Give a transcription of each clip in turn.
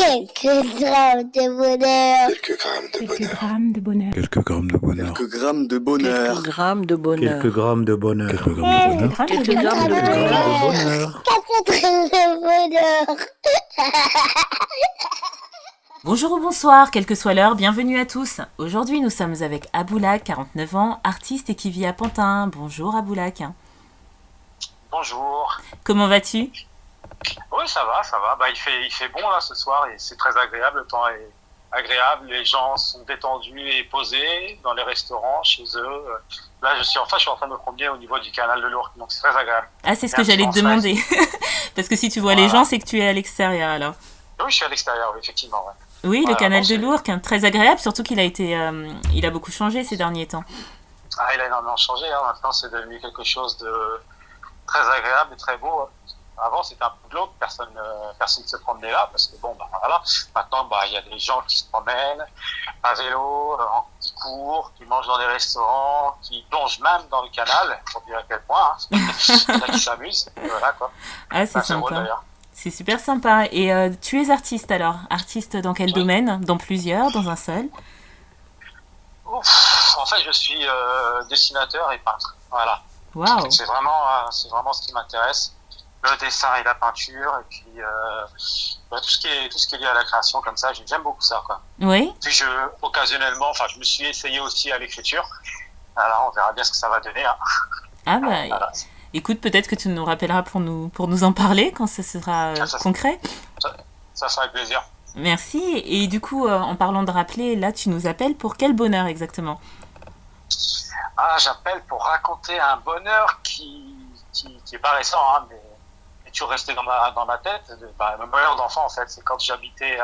Quelques grammes de bonheur. Quelques grammes de Quelques bonheur. grammes de bonheur. Quelques grammes de bonheur. Quelques grammes de bonheur. Quelques grammes de bonheur. Quelques grammes de bonheur. Quelques grammes de bonheur. Quelques grammes de Quelques grammes bonheur. de bonheur. 4 grammes de bonheur. Bonjour ou bonsoir, quelle que soit l'heure, bienvenue à tous. Aujourd'hui, nous sommes avec Aboulak, 49 ans, artiste et qui vit à Pantin. Bonjour Aboulak. Bonjour. Comment vas-tu ? Oui, ça va, ça va. Il fait bon là ce soir et c'est très agréable. Le temps est agréable. Les gens sont détendus et posés dans les restaurants, chez eux. Là, je suis en train de me promener au niveau du canal de l'Ourcq, donc c'est très agréable. Ah, c'est ce que j'allais te demander. Parce que si tu vois les gens, c'est que tu es à l'extérieur alors. Oui, je suis à l'extérieur, oui, effectivement. Ouais. Oui, le canal de c'est- l'Ourcq, très agréable, surtout qu'il a été, il a beaucoup changé ces derniers temps. Ah, il a énormément changé. Maintenant, c'est devenu quelque chose de très agréable et très beau. Avant, c'était un peu glauque, personne ne se promenait là, parce que voilà. Maintenant, il y a des gens qui se promènent à vélo, qui courent, qui mangent dans des restaurants, qui plongent même dans le canal, pour dire à quel point. Il y en a qui s'amusent. Voilà, quoi. Ah, c'est C'est drôle, sympa. d'ailleurs. C'est super sympa. Et tu es artiste alors ? Artiste dans quel domaine ? Dans plusieurs ? Dans un seul ? En fait, je suis dessinateur et peintre. Voilà. Waouh ! C'est vraiment ce qui m'intéresse. Le dessin et la peinture, et puis tout ce qui est lié à la création comme ça, j'aime beaucoup ça, quoi. Oui ? Puis occasionnellement, je me suis essayé aussi à l'écriture. Alors, on verra bien ce que ça va donner. Hein. Ah bah, Voilà. écoute, peut-être que tu nous rappelleras pour nous en parler quand ce sera Ah, ça, concret. Ça sera avec plaisir. Merci. Et du coup, en parlant de rappeler, là, tu nous appelles pour quel bonheur exactement ? Ah, j'appelle pour raconter un bonheur qui est pas récent, hein, mais est toujours resté dans ma tête. Un bonheur d'enfant, en fait. C'est quand j'habitais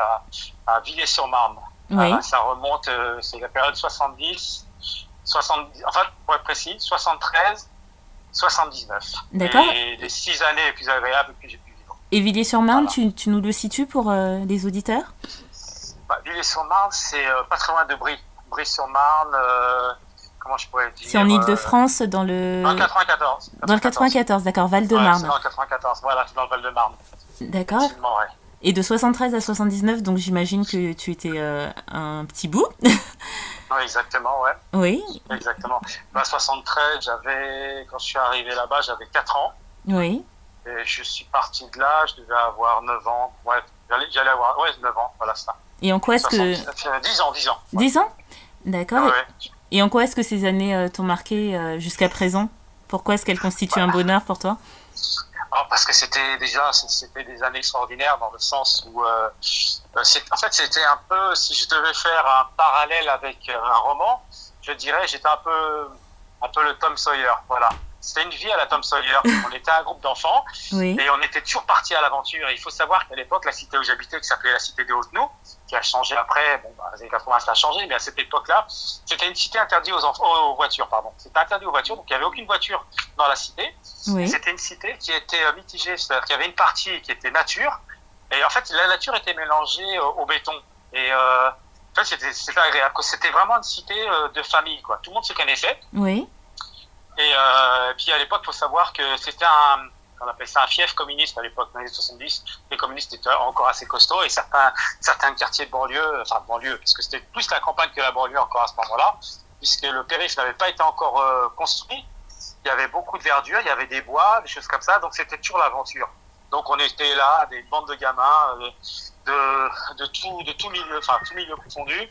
à Villers-sur-Marne. Oui. Voilà, ça remonte, c'est la période 70, enfin, pour être précis, 73, 79. D'accord. Et les 6 années les plus agréables que j'ai pu vivre. Et Villiers-sur-Marne, Voilà. tu nous le situes pour les auditeurs ? Villers-sur-Marne, c'est pas très loin de Brie. Brie-sur-Marne, comment je pourrais dire C'est en Île-de-France, dans Dans le 94. Dans le 94, d'accord, Ouais, c'est Val-de-Marne. dans le 94, voilà, c'est dans le Val-de-Marne. D'accord. Effectivement, ouais. Et de 73 à 79, donc j'imagine que tu étais un petit bout. Oui, exactement, ouais. Oui, Exactement. 73, quand je suis arrivé là-bas, j'avais 4 ans. oui. Et je suis parti de là, je devais avoir 9 ans. Ouais, j'allais avoir 9 ans, voilà ça. Et en quoi est-ce que... 10 ans. Ouais. 10 ans ? D'accord. Ouais, ouais. Et en quoi est-ce que ces années t'ont marqué jusqu'à présent ? Pourquoi est-ce qu'elles constituent un bonheur pour toi ? Alors, parce que c'était des années extraordinaires dans le sens où en fait c'était un peu, si je devais faire un parallèle avec un roman, je dirais j'étais un peu le Tom Sawyer, voilà. C'était une vie à la Tom Sawyer. On était un groupe d'enfants Oui. et on était toujours partis à l'aventure. Et il faut savoir qu'à l'époque, la cité où j'habitais, qui s'appelait la cité des Hautes-Nous, qui a changé après, les années 80 ça a changé, mais à cette époque-là, c'était une cité interdite aux voitures, pardon. C'était interdit aux voitures, donc il n'y avait aucune voiture dans la cité. Oui. C'était une cité qui était mitigée, c'est-à-dire qu'il y avait une partie qui était nature, et en fait la nature était mélangée au béton. Et en fait c'était agréable. C'était vraiment une cité de famille, quoi. Tout le monde se connaissait. Oui. Et puis à l'époque, il faut savoir que c'était on appelait ça un fief communiste à l'époque, dans les années 70. Les communistes étaient encore assez costauds et certains quartiers de banlieue, parce que c'était plus la campagne que la banlieue encore à ce moment-là, puisque le périph' n'avait pas été encore construit. Il y avait beaucoup de verdure, il y avait des bois, des choses comme ça, donc c'était toujours l'aventure. Donc on était là, des bandes de gamins de tout milieu confondu,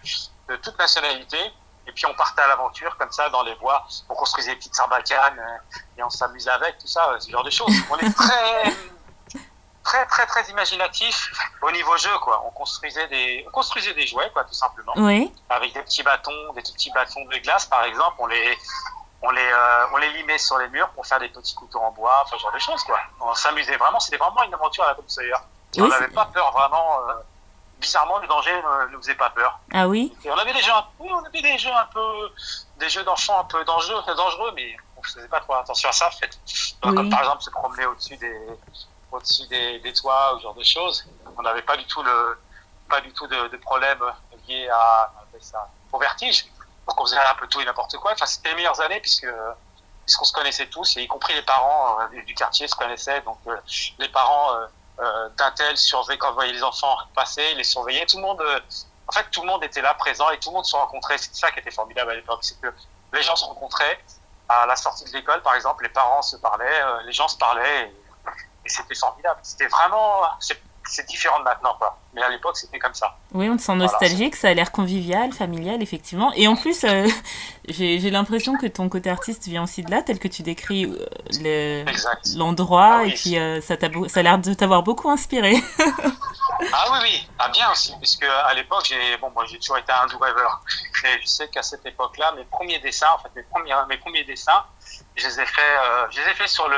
de toute nationalité. Et puis on partait à l'aventure comme ça dans les bois, on construisait des petites sarbacanes et on s'amusait avec tout ça, ce genre de choses. On est très imaginatif au niveau jeu, quoi. On construisait des jouets, quoi, tout simplement, Oui. avec des petits bâtons de glace par exemple. On les limait sur les murs pour faire des petits couteaux en bois, ce genre de choses, quoi. On s'amusait vraiment, c'était vraiment une aventure à la Tom Sawyer. Oui, On n'avait pas peur vraiment. Bizarrement, le danger ne nous faisait pas peur. Ah oui. Et on avait des jeux d'enfants un peu dangereux, mais on ne faisait pas trop attention à ça, en fait. Donc, Oui. comme par exemple se promener au-dessus des toits ou ce genre de choses. On n'avait pas du tout de problème lié au vertige. Donc on faisait un peu tout et n'importe quoi. Enfin, c'était les meilleures années puisqu'on se connaissait tous, et y compris les parents du quartier se connaissaient. Donc les parents d'un tel surveillait, quand on voyait les enfants passer, les surveillait. Tout le monde, en fait, tout le monde était là, présent, et tout le monde se rencontrait. C'est ça qui était formidable à l'époque, c'est que les gens se rencontraient à la sortie de l'école, par exemple, les parents se parlaient, les gens se parlaient, et c'était formidable. C'était vraiment, c'est différent de maintenant, quoi. Mais à l'époque, c'était comme ça. Oui, on te sent nostalgique, ça a l'air convivial, familial, effectivement. Et en plus, j'ai l'impression que ton côté artiste vient aussi de là, tel que tu décris l'endroit, et puis ça a l'air de t'avoir beaucoup inspiré. Ah oui, bien aussi, puisque à l'époque, moi j'ai toujours été un doux rêveur. Et je sais qu'à cette époque-là, mes premiers dessins, en fait, mes premiers dessins, je les ai faits sur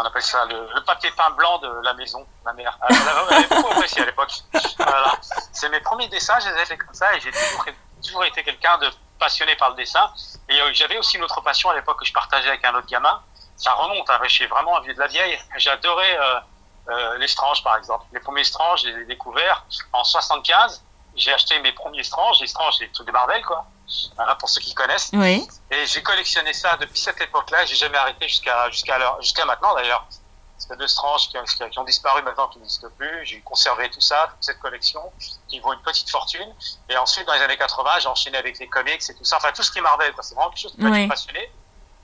on appelle ça le papier peint blanc de la maison, ma mère. Elle avait beaucoup apprécié à l'époque. Voilà. C'est mes premiers dessins, je les ai faits comme ça, et j'ai toujours été quelqu'un de passionné par le dessin. Et j'avais aussi une autre passion à l'époque que je partageais avec un autre gamin. Ça remonte, je suis vraiment un vieux de la vieille. J'adorais les Strange, par exemple. Les premiers Strange, je les ai découverts en 75. J'ai acheté mes premiers Strange. Les Strange, c'est les trucs de Marvel, quoi. Voilà, pour ceux qui connaissent. Oui. Et j'ai collectionné ça depuis cette époque-là. J'ai jamais arrêté jusqu'à maintenant, d'ailleurs. Parce que deux Strange qui ont disparu maintenant, qui n'existent plus. J'ai conservé tout ça, toute cette collection, qui vaut une petite fortune. Et ensuite, dans les années 80, j'ai enchaîné avec les comics et tout ça. Enfin, tout ce qui est Marvel, quoi. C'est vraiment quelque chose qui m'a passionné.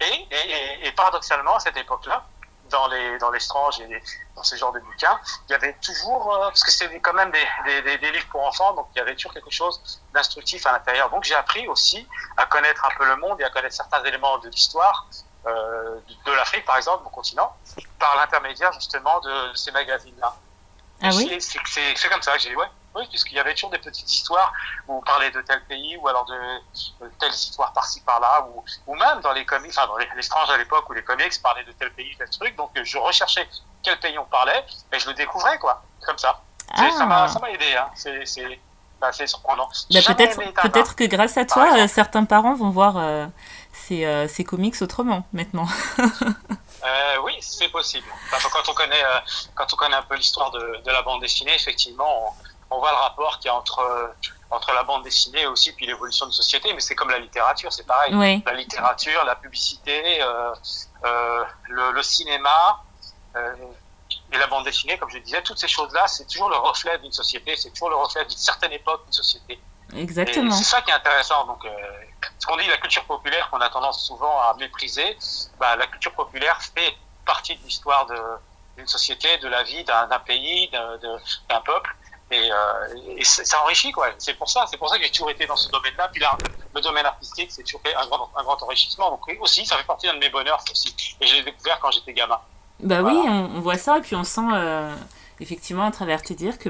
Et paradoxalement, à cette époque-là, dans les Strange et dans ce genre de bouquins, il y avait toujours, parce que c'était quand même des livres pour enfants, donc il y avait toujours quelque chose d'instructif à l'intérieur. Donc j'ai appris aussi à connaître un peu le monde et à connaître certains éléments de l'histoire de l'Afrique, par exemple, mon continent, par l'intermédiaire justement de ces magazines-là. Ah oui. C'est comme ça que j'ai dit, oui, puisqu'il y avait toujours des petites histoires où on parlait de tel pays, ou alors de telles histoires par-ci, par-là, ou même dans les comics, enfin dans les Strange à l'époque où les comics parlaient de tel pays, tel truc, donc je recherchais quel pays on parlait, et je le découvrais, quoi, comme ça. Ça m'a aidé, hein. C'est surprenant. Peut-être que grâce à toi, certains parents vont voir ces comics autrement, maintenant. Oui, c'est possible. Enfin, quand on connaît un peu l'histoire de la bande dessinée, effectivement, on voit le rapport qu'il y a entre la bande dessinée aussi puis l'évolution de société, mais c'est comme la littérature, c'est pareil. Oui. La littérature, la publicité, le cinéma et la bande dessinée, comme je disais, toutes ces choses-là, c'est toujours le reflet d'une société, c'est toujours le reflet d'une certaine époque d'une société. Exactement. Et c'est ça qui est intéressant. Donc, ce qu'on dit, la culture populaire, qu'on a tendance souvent à mépriser, la culture populaire fait partie de l'histoire d'une société, de la vie d'un pays, d'un peuple. Et ça enrichit, quoi. C'est pour ça que j'ai toujours été dans ce domaine-là. Puis là, le domaine artistique, c'est toujours fait un grand enrichissement. Donc aussi, ça fait partie d'un de mes bonheurs, aussi. Et je l'ai découvert quand j'étais gamin. Voilà. Oui, on voit ça, et puis on sent effectivement à travers tes dires que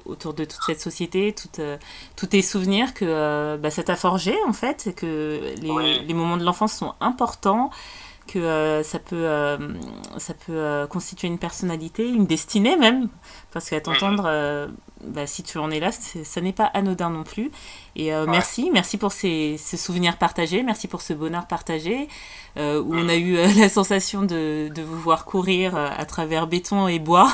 autour de toute cette société, tous tes souvenirs, que ça t'a forgé en fait, et que les moments de l'enfance sont importants, que ça peut constituer une personnalité, une destinée même, parce qu'à t'entendre, si tu en es là, ça n'est pas anodin non plus. Et merci pour ces souvenirs partagés, merci pour ce bonheur partagé, où on a eu la sensation de vous voir courir à travers béton et bois,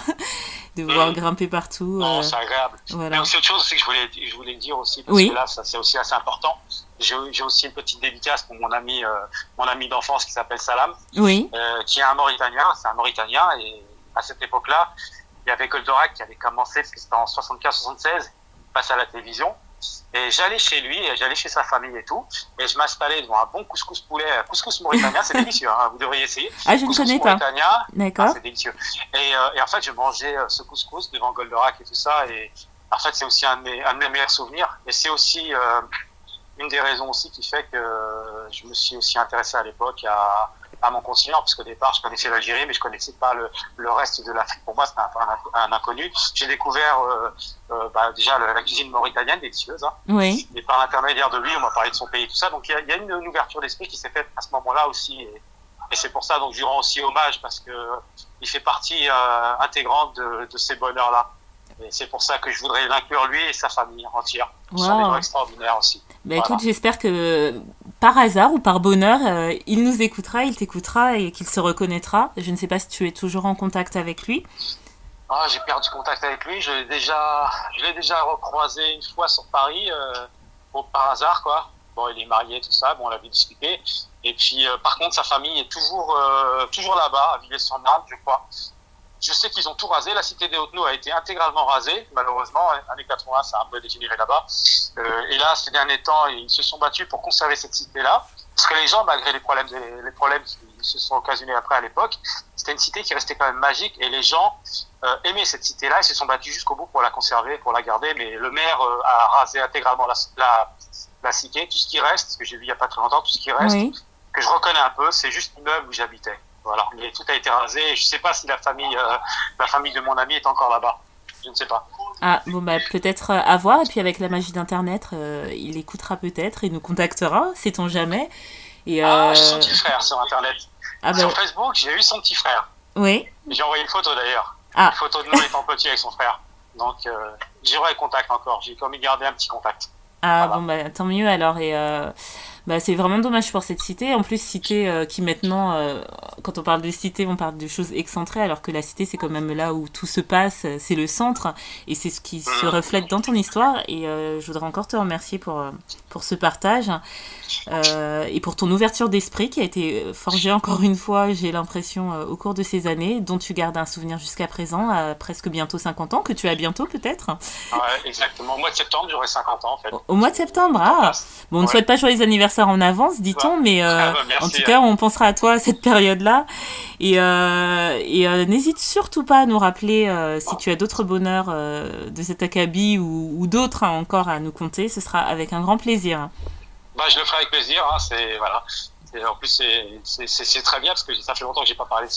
de vous voir grimper partout. Non, c'est agréable. Voilà. Mais aussi autre chose aussi que je voulais dire aussi, parce que là, ça c'est aussi assez important. J'ai aussi une petite dédicace pour mon ami d'enfance qui s'appelle Salam, qui est un Mauritanien. C'est un Mauritanien, et à cette époque-là, il y avait Goldorak qui avait commencé, parce que c'était en 75-76, passe à la télévision. Et j'allais chez lui, j'allais chez sa famille et tout, et je m'installais devant un bon couscous poulet, couscous mauritanien, c'est délicieux, hein, vous devriez essayer. Ah, je ne connais pas. D'accord. C'est délicieux. Et en fait, je mangeais ce couscous devant Goldorak et tout ça, et en fait, c'est aussi un de mes meilleurs souvenirs, et c'est aussi une des raisons aussi qui fait que je me suis aussi intéressé à l'époque à mon continent, parce qu'au départ, je connaissais l'Algérie, mais je connaissais pas le reste de l'Afrique. Pour moi, c'était un inconnu. J'ai découvert déjà la cuisine mauritanienne, délicieuse. Hein. Oui. Et par l'intermédiaire de lui, on m'a parlé de son pays, tout ça. Donc, il y a une ouverture d'esprit qui s'est faite à ce moment-là aussi. Et c'est pour ça, donc, je lui rends aussi hommage, parce que il fait partie intégrante de ces bonheurs-là. Et c'est pour ça que je voudrais l'inclure, lui et sa famille entière. Ils sont des gens extraordinaires aussi. Écoute, j'espère que par hasard ou par bonheur, il nous écoutera, il t'écoutera et qu'il se reconnaîtra. Je ne sais pas si tu es toujours en contact avec lui. Ah, j'ai perdu contact avec lui. Je l'ai déjà recroisé une fois sur Paris, par hasard, quoi. Bon, il est marié, tout ça. Bon, on l'avait discuté. Et puis, par contre, sa famille est toujours là-bas, à Villers-sur-Marne, je crois. Je sais qu'ils ont tout rasé. La cité des Hautes-Noues a été intégralement rasée. Malheureusement, années 80, ça a un peu dégénéré là-bas. Et là, ces derniers temps, ils se sont battus pour conserver cette cité-là. Parce que les gens, malgré les problèmes qui se sont occasionnés après à l'époque, c'était une cité qui restait quand même magique. Et les gens aimaient cette cité-là. Ils se sont battus jusqu'au bout pour la conserver, pour la garder. Mais le maire a rasé intégralement la cité. Tout ce qui reste, ce que j'ai vu il n'y a pas très longtemps, tout ce qui reste, Oui. que je reconnais un peu, c'est juste l'immeuble où j'habitais. Voilà, mais tout a été rasé. Je ne sais pas si la famille de mon ami est encore là-bas. Je ne sais pas. Ah, bon, bah, peut-être à voir. Et puis, avec la magie d'Internet, il écoutera peut-être et nous contactera, sait-on jamais. Et, J'ai son petit frère sur Internet. Ah, bah, Sur Facebook, j'ai eu son petit frère. oui. J'ai envoyé une photo d'ailleurs. Ah. Une photo de nous étant petit avec son frère. Donc, j'aurai contact encore. J'ai comme gardé un petit contact. Ah, Voilà. bon, bah, tant mieux alors. Et bah, c'est vraiment dommage pour cette cité. En plus, cité qui maintenant, quand on parle de cité, on parle de choses excentrées, alors que la cité, c'est quand même là où tout se passe, c'est le centre, et c'est ce qui se reflète dans ton histoire. Et je voudrais encore te remercier pour ce partage, et pour ton ouverture d'esprit qui a été forgée encore une fois, j'ai l'impression, au cours de ces années, dont tu gardes un souvenir jusqu'à présent, à presque bientôt 50 ans, que tu as bientôt peut-être. Ouais, exactement. Au mois de septembre, j'aurai 50 ans en fait. Au mois de septembre, ah. Bon, on ne Ouais. souhaite pas joyeux anniversaire en avance, dit-on, mais merci, en tout cas, on pensera à toi à cette période-là. Et n'hésite surtout pas à nous rappeler si tu as d'autres bonheurs de cet acabit ou d'autres encore à nous conter. Ce sera avec un grand plaisir. Bah, je le ferai avec plaisir. Hein, voilà. En plus, c'est très bien parce que ça fait longtemps que j'ai pas parlé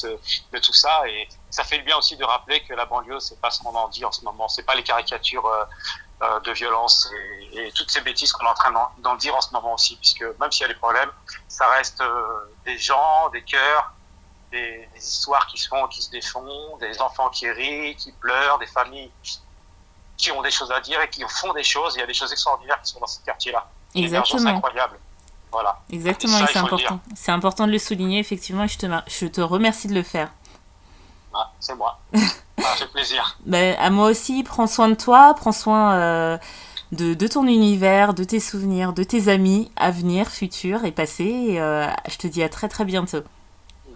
de tout ça et ça fait du bien aussi de rappeler que la banlieue, c'est pas ce qu'on en dit en ce moment. C'est pas les caricatures de violence et toutes ces bêtises qu'on est en train d'en dire en ce moment aussi, puisque même s'il y a des problèmes, ça reste des gens, des cœurs, des histoires qui se défont, des enfants qui rient, qui pleurent, des familles qui ont des choses à dire et qui font des choses. Il y a des choses extraordinaires qui sont dans ce quartier-là. Exactement. L'émergence incroyable. Voilà. Exactement, ça, et c'est il faut le important. C'est important de le souligner, effectivement, et je te remercie de le faire. Ah, c'est moi. Ça fait plaisir. Ben, à moi aussi, prends soin de toi, prends soin de ton univers, de tes souvenirs, de tes amis à venir, futurs et passés. Et, je te dis à très très bientôt.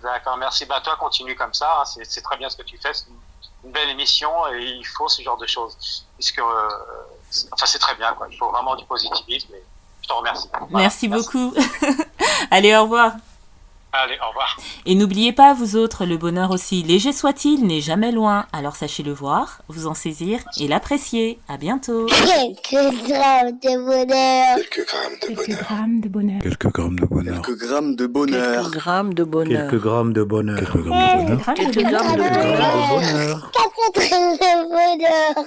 D'accord, merci. Bah, toi, continue comme ça. Hein. C'est très bien ce que tu fais. C'est une belle émission et il faut ce genre de choses. Puisque, c'est très bien, quoi. Il faut vraiment du positivisme. Et je te remercie. Voilà. Merci beaucoup. Allez, au revoir. Allez, au revoir. Et n'oubliez pas, vous autres, le bonheur aussi léger soit-il n'est jamais loin. Alors sachez le voir, vous en saisir et l'apprécier. À bientôt. Quelques grammes de bonheur. Quelques grammes de bonheur. Quelques grammes de bonheur. Quelques grammes de bonheur. Quelques grammes de bonheur. Quelques grammes de bonheur. Quelques grammes de bonheur. Quelques grammes de Quelques bonheur. grammes de bonheur. 4 grammes de bonheur.